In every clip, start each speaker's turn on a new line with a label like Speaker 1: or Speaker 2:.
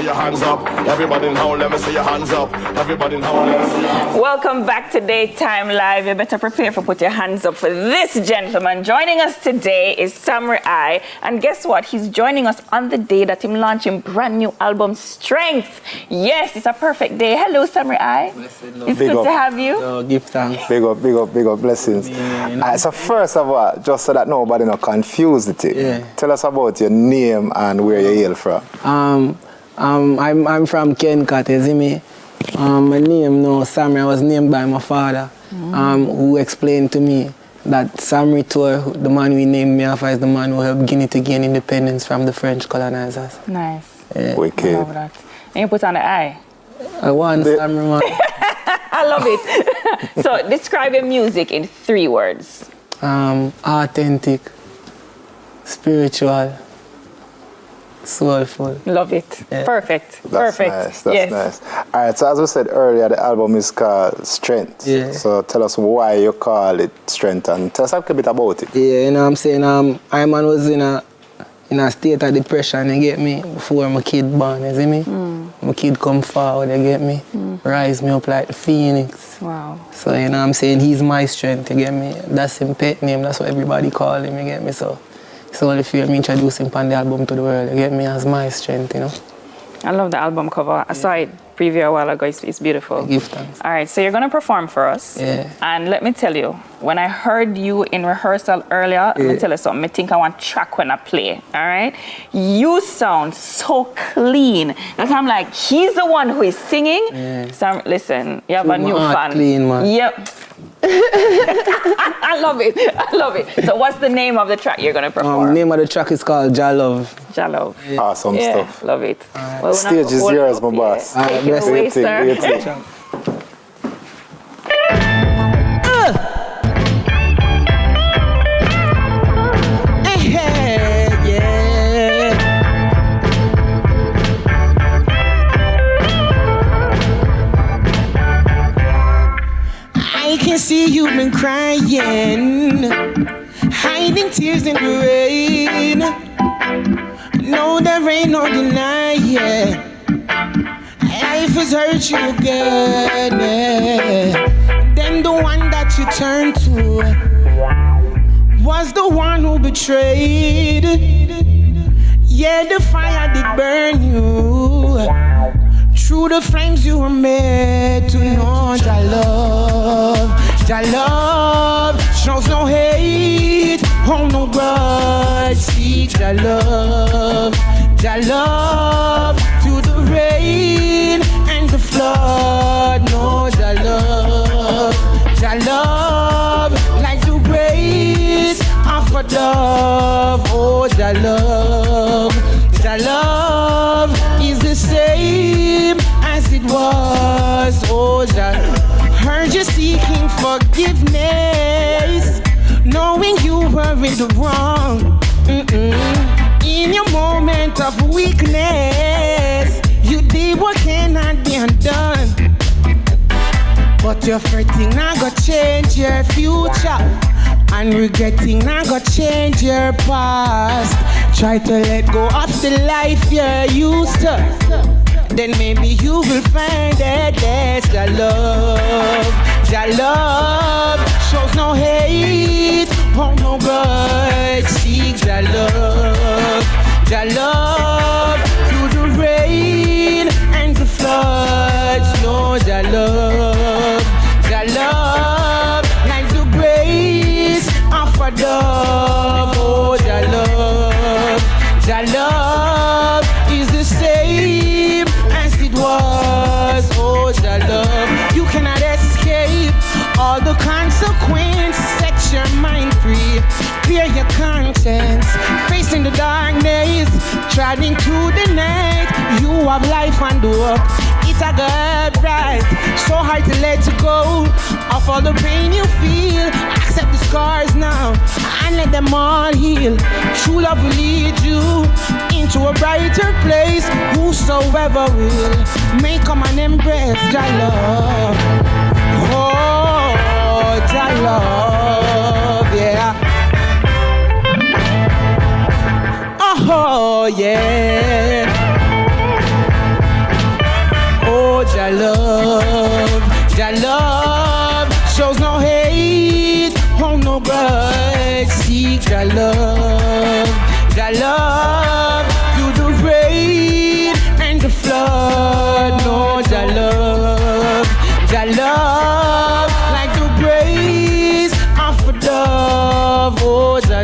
Speaker 1: see your hands up. Everybody now, let me see your hands up. Everybody now, let me see your hands up.
Speaker 2: Welcome back to Daytime Live. You better prepare for put your hands up for this gentleman. Joining us today is Samory. And guess what? He's joining us on the day that he's launching brand new album, Strength. Yes, it's a perfect day. Hello, Samory. It's good to have you.
Speaker 3: Give thanks.
Speaker 4: Big up, blessings. So first of all, just so that nobody not confused it, tell us about your name and where you hail from.
Speaker 3: I'm from Kencat, you see me? My name now, Samory, I was named by my father, who explained to me that Samory Tour, the man we named me after, is the man who helped Guinea to gain independence from the French colonizers.
Speaker 2: Nice.
Speaker 4: Wicked.
Speaker 2: I love that. And you put on the I.
Speaker 3: I want Samory man.
Speaker 2: I love it. So describe your music in 3 words.
Speaker 3: Authentic, spiritual, soulful.
Speaker 2: Love it. Yeah. Perfect.
Speaker 4: That's
Speaker 2: Perfect.
Speaker 4: Nice. That's nice. All right, so as we said earlier, the album is called Strength.
Speaker 3: Yeah.
Speaker 4: So tell us why you call it Strength and tell us a little bit about it.
Speaker 3: Yeah, you know what I'm saying? I was in a state of depression, you get me, before my kid born, you see me? My kid come forward, you get me? Rise me up like the phoenix.
Speaker 2: Wow.
Speaker 3: So, you know what I'm saying? He's my strength, you get me? That's his pet name, that's what everybody call him, you get me? So, it's only fair me introduce him on the album to the world, you get me, as my strength, you know?
Speaker 2: I love the album cover. I saw it preview a while ago. It's beautiful.
Speaker 3: Give thanks.
Speaker 2: All right, so you're going to perform for us.
Speaker 3: Yeah.
Speaker 2: And let me tell you, when I heard you in rehearsal earlier, let me tell you something. I think I want track when I play, all right? You sound so clean. That I'm like, he's the one who is singing. Yeah. So listen, you have a new fan.
Speaker 3: Clean, man.
Speaker 2: Yep. I love it. I love it. So what's the name of the track you're going to perform?
Speaker 3: The name of the track is called Jah Love.
Speaker 2: Jah Love.
Speaker 4: Yeah. Awesome stuff.
Speaker 2: Love it.
Speaker 4: Well, stage is yours, my boss.
Speaker 2: Take it away, sir.
Speaker 3: I can see you've been crying, hiding tears in the rain. No, there ain't no denying. Life has hurt you again. Then the one that you turned to was the one who betrayed. Yeah, the fire did burn you. Through the flames you were made to know Jah love. Jah love shows no hate, hold no grudge. Seek Jah love. Jah love through the rain and the flood. No Jah love. Jah love like the grace of a dove. Oh Jah love. Jah love is the same as it was. Oh Jah, heard you seeking forgiveness, knowing you were in the wrong. In your moment of weakness, you did what cannot be undone. But your fretting not gonna change your future, and regretting not gonna change your past. Try to let go of the life you're used to, then maybe you will find that there's Jah love. Jah love shows no hate, hold no grudge. Seek Jah love. Jah love through the rain and the floods. No Jah love. Jah love like the grace of a dove. Oh Jah love. Jah love is the same as it was. Oh Jah love, you cannot escape all the consequences. Set your mind free, clear your conscience, facing the darkness, treading through the night. You have life and hope. It's a good right, so hard to let you go of all the pain you feel. Accept the scars now and let them all heal. True love will lead you into a brighter place. Whosoever will may come and embrace Jah love. Oh, Jah love, yeah. Oh, yeah. Jah love through the rain and the flood. No, Jah love like the grace of a dove. Oh, Jah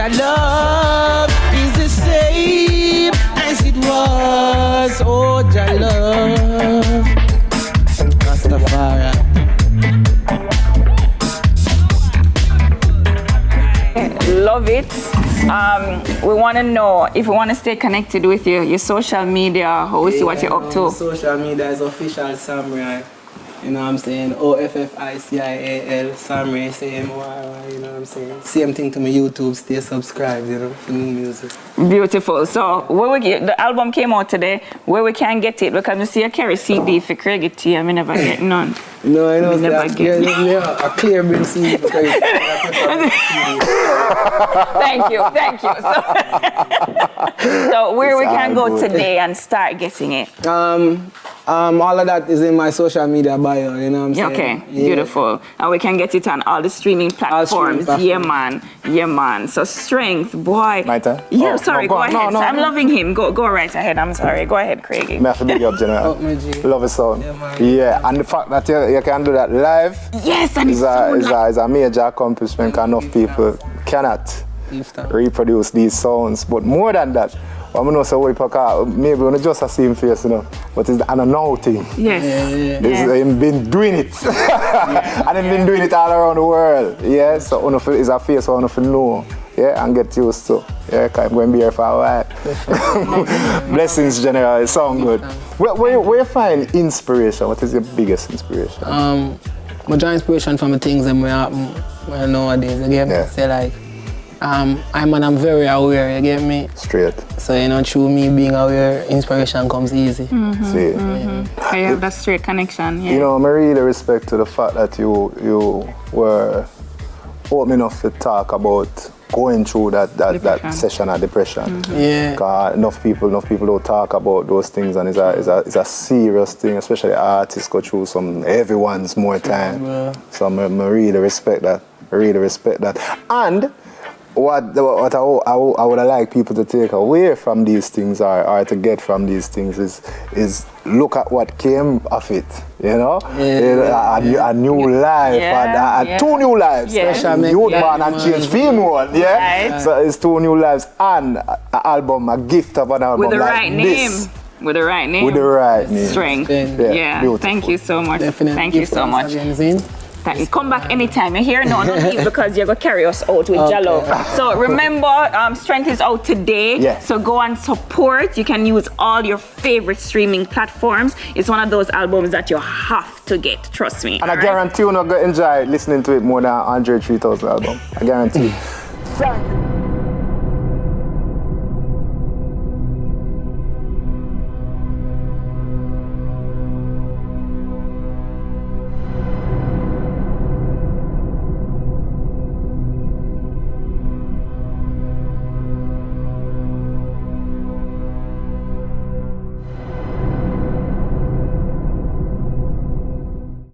Speaker 3: love is the same as it was. Oh, Jah love. Rastafari.
Speaker 2: Love it. We want to know if we want to stay connected with you, your social media, how we see what you're up to.
Speaker 3: Social media is official Samory. You know what I'm saying? OFFICIAL, Samory, SAMORY, you know what I'm saying? Same thing to my YouTube, stay subscribed, you know, for new music.
Speaker 2: Beautiful. So the album came out today, where we can get it, because you see I carry CD for Craig T, I never get none.
Speaker 3: No, I know.
Speaker 2: Never get
Speaker 3: a clear bill CD for Craig.
Speaker 2: Thank you. So where we can go today and start getting it?
Speaker 3: All of that is in my social media bio, you know what I'm saying?
Speaker 2: Okay, beautiful. And we can get it on all the streaming platforms. Yeah, man. So Strength, boy.
Speaker 4: My turn?
Speaker 2: Yeah,
Speaker 4: Oh,
Speaker 2: sorry,
Speaker 4: no,
Speaker 2: go ahead.
Speaker 4: no,
Speaker 2: I'm loving him. Go right ahead. I'm sorry. Go ahead, Craigie.
Speaker 4: Me have to big up, General.
Speaker 3: my G.
Speaker 4: Love a sound.
Speaker 3: Yeah, man.
Speaker 4: Yeah, and the fact that you can do that live
Speaker 2: Yes, and
Speaker 4: is a major accomplishment, because enough people cannot reproduce these sounds. But more than that, I know so maybe when you just see him face, you know, but it's an unknown thing.
Speaker 2: Yes.
Speaker 4: He's been doing it. And he's been doing it all around the world. Yeah, so it's a face I want to know. Yeah, and get used to. Yeah, because I'm going to be here for a while. Blessings, General. It sounds good. Where you find inspiration? What is your biggest inspiration?
Speaker 3: My draw inspiration from the things that happen nowadays. You get me?
Speaker 4: Yeah.
Speaker 3: Say like, I'm very aware. You get me?
Speaker 4: Straight.
Speaker 3: So you know, through me being aware, inspiration comes easy.
Speaker 4: See.
Speaker 2: I have that straight connection. Yeah.
Speaker 4: You know, I really respect to the fact that you were open enough to talk about going through that session of depression.
Speaker 3: Yeah.
Speaker 4: Because enough people don't talk about those things, and it's a serious thing, especially artists go through everyone's more time.
Speaker 3: Yeah.
Speaker 4: So I really respect that. And what I would like people to take away from these things or to get from these things is look at what came of it, you know? A new life, two new lives. Youth born and change female, yeah?
Speaker 2: Right.
Speaker 4: So it's two new lives and an album, a gift of an album
Speaker 2: With the
Speaker 4: like
Speaker 2: right
Speaker 4: this.
Speaker 2: name. With the right name.
Speaker 4: With the right name.
Speaker 2: Strength.
Speaker 4: Yeah, beautiful.
Speaker 2: Thank you so much.
Speaker 3: Definitely.
Speaker 2: Thank you so much. Come back anytime. You're here now, not leave because you're going to carry us out with Jallo. So remember, Strength is out today.
Speaker 4: Yeah.
Speaker 2: So go and support. You can use all your favorite streaming platforms. It's one of those albums that you have to get. Trust me.
Speaker 4: And I guarantee you're not going to enjoy listening to it more than 103,000 album. I guarantee. Thank you.